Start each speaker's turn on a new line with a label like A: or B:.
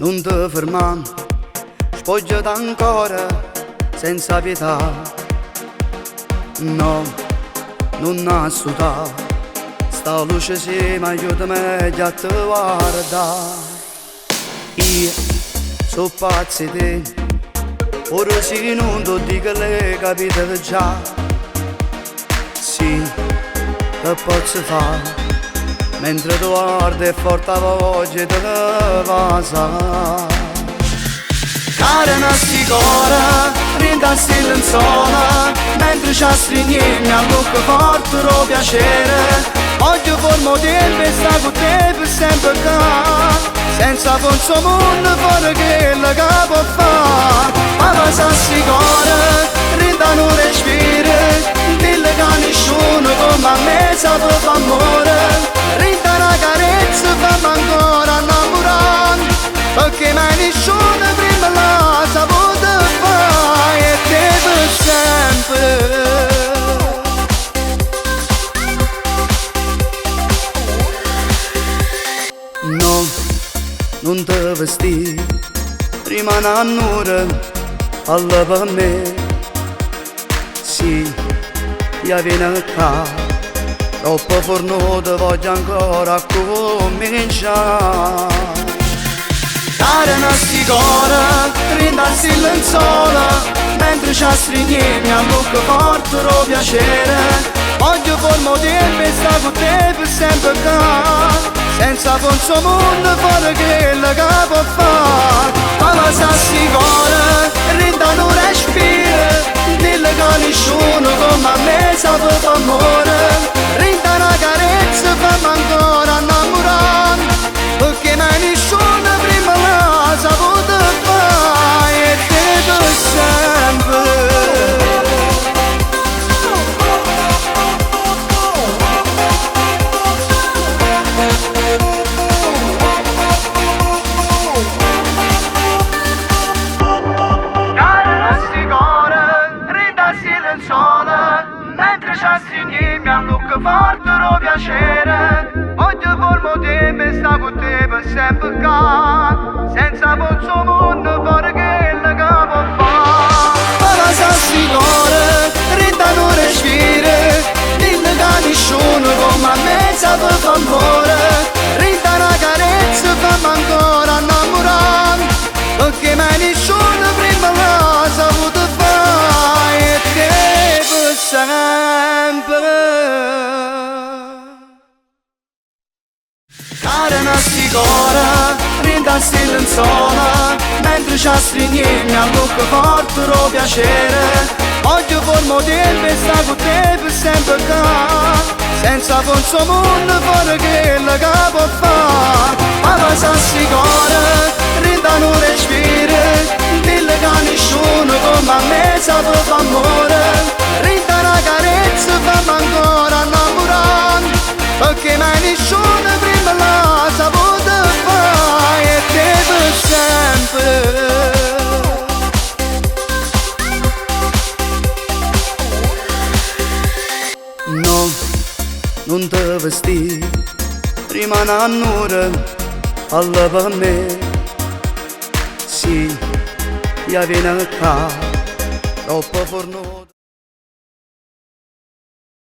A: non ti fermare, spoggiati ancora senza pietà. No, non assutare, sta luce sì, ma aiutami a te guardare. Io so pazzo di te, ora sì non ti dico le capite già. Sì, che posso fare, mentre tu guardi e forte voce te va. Cara nasci cora, rintassi lenzola, mentre ci stringiamo a bocca forte lo piacere. Oggi formo tempo e sta con te per sempre qua, senza forza mondo fuori che la capo fa. Ma passassi cora, rinda non respira, dille che nessuno come a me sa per fa amore. Rinda una carezza fammi ancora innamorare, perché mai nessuno prima la saputo fare e te per sempre. No, non te vestì, prima un'annura alla per me. Sì, io viene qua, troppo fornuto voglio ancora cominciare. Cara nasci cora, rindarsi lenzola, mentre ci stringiamo a bocca forte lo piacere. Voglio formo tempo e sta con te per sempre qua, senza forza mondo fuori che la capo fa. Ma passassi cora, rinda non respira, dille che nessuno come a me sa per fa amore. Rinda una carezza fammi ancora innamorare, perché mai nessuno prima la saputo fare e te per sempre. Mentre ci stringiamo a bocca forte lo piacere. Voglio formo tempo e sta con te per sempre qua, senza pozzo mondo fuori che la capo fa. Ma la sassi cuore, rinda non respira, dille che nessuno come a me sa per fa amore. Rinda una carezza fammi ancora innamorare, perché mai nessuno prima la saputo fare e te per sempre. Cara nasci cora, rindarsi lenzola, mentre ci stringiamo a bocca forte lo piacere. Oggi formo tempo e sta con te per sempre qua, senza forza mondo fuori che la capo fa. Ma passassi cora, rinda non respira, dille che nessuno come a me sa per fa amore. Rinda una carezza fammi ancora innamorare, perché mai nessuno prima la saputo fare e te per sempre. No, non te vestì, prima un'annura alla per me. Sì, io viene qua, troppo fornuto.